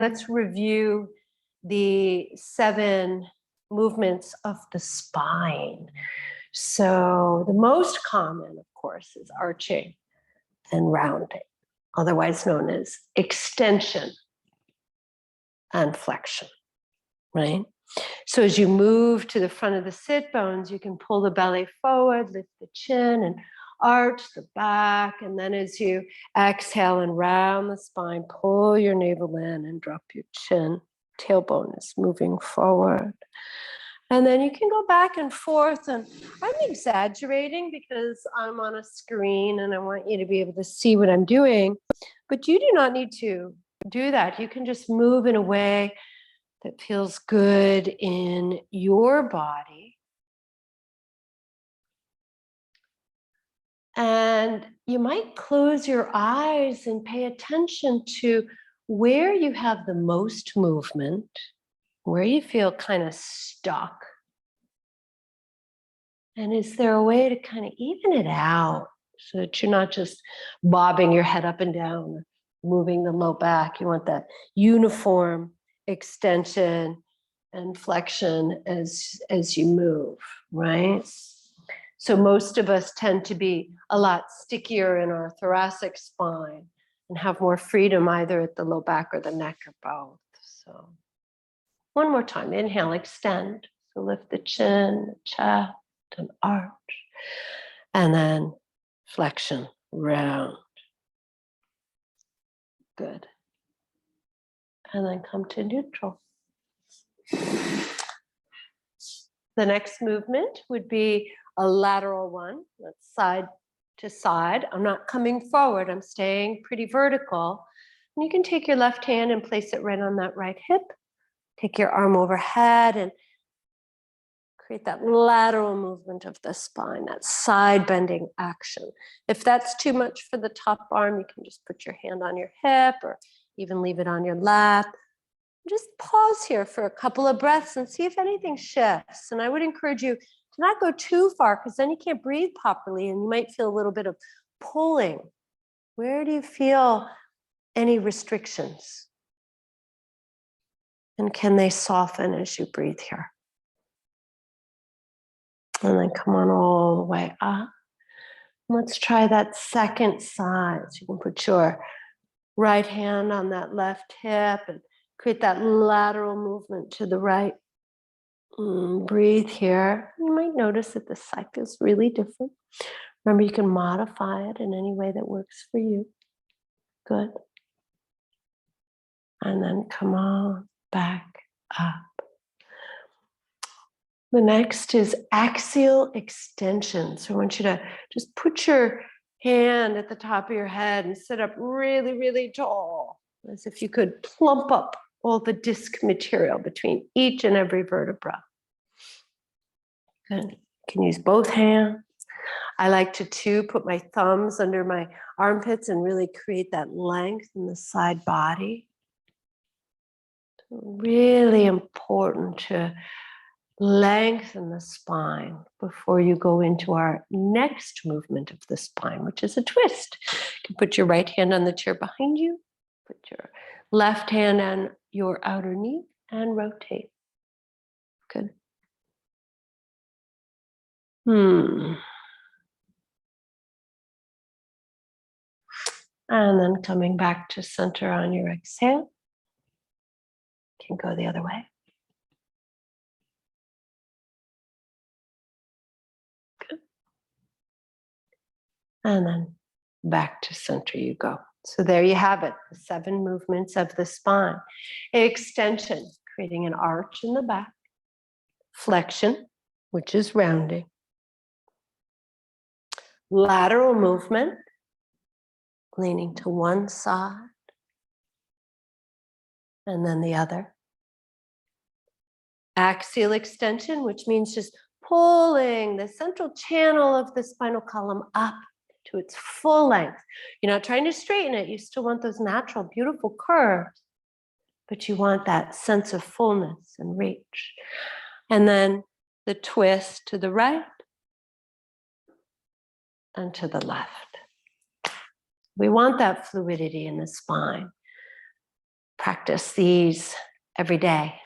let's review the 7 movements of the spine. So the most common, of course, is arching and rounding, otherwise known as extension and flexion, right? So as you move to the front of the sit bones, you can pull the belly forward, lift the chin, and arch the back. And then as you exhale and round the spine, pull your navel in and drop your chin. Tailbone is moving forward. And then you can go back and forth. And I'm exaggerating because I'm on a screen and I want you to be able to see what I'm doing. But you do not need to do that. You can just move in a way that feels good in your body. And you might close your eyes and pay attention to where you have the most movement, where you feel kind of stuck. And is there a way to kind of even it out so that you're not just bobbing your head up and down, moving the low back? You want that uniform extension and flexion as you move, right? So most of us tend to be a lot stickier in our thoracic spine and have more freedom either at the low back or the neck or both. So one more time, inhale, extend. So lift the chin, the chest, and arch. And then flexion, round. Good. And then come to neutral. The next movement would be a lateral one. That's side to side. I'm not coming forward. I'm staying pretty vertical. And you can take your left hand and place it right on that right hip. Take your arm overhead and create that lateral movement of the spine, that side bending action. If that's too much for the top arm, you can just put your hand on your hip or even leave it on your lap. Just pause here for a couple of breaths and see if anything shifts. And I would encourage you to not go too far because then you can't breathe properly and you might feel a little bit of pulling. Where do you feel any restrictions? And can they soften as you breathe here? And then come on all the way up. Let's try that second side. So you can put your right hand on that left hip and create that lateral movement to the right. Breathe here. You might notice that the side feels really different. Remember, you can modify it in any way that works for you. Good. And then come on back up. The next is axial extension. So I want you to just put your hand at the top of your head and sit up really, really tall, as if you could plump up all the disc material between each and every vertebra. Good. You can use both hands. I like to too put my thumbs under my armpits and really create that length in the side body. Really important to lengthen the spine before you go into our next movement of the spine, which is a twist. You can put your right hand on the chair behind you, put your left hand on your outer knee, and rotate. Good. And then coming back to center on your exhale. You can go the other way. Good. And then back to center you go. So there you have it, the 7 movements of the spine. Extension, creating an arch in the back. Flexion, which is rounding. Lateral movement, leaning to one side and then the other. Axial extension, which means just pulling the central channel of the spinal column up to its full length. You're not trying to straighten it. You still want those natural, beautiful curves, but you want that sense of fullness and reach. And then the twist to the right and to the left. We want that fluidity in the spine. practice these every day.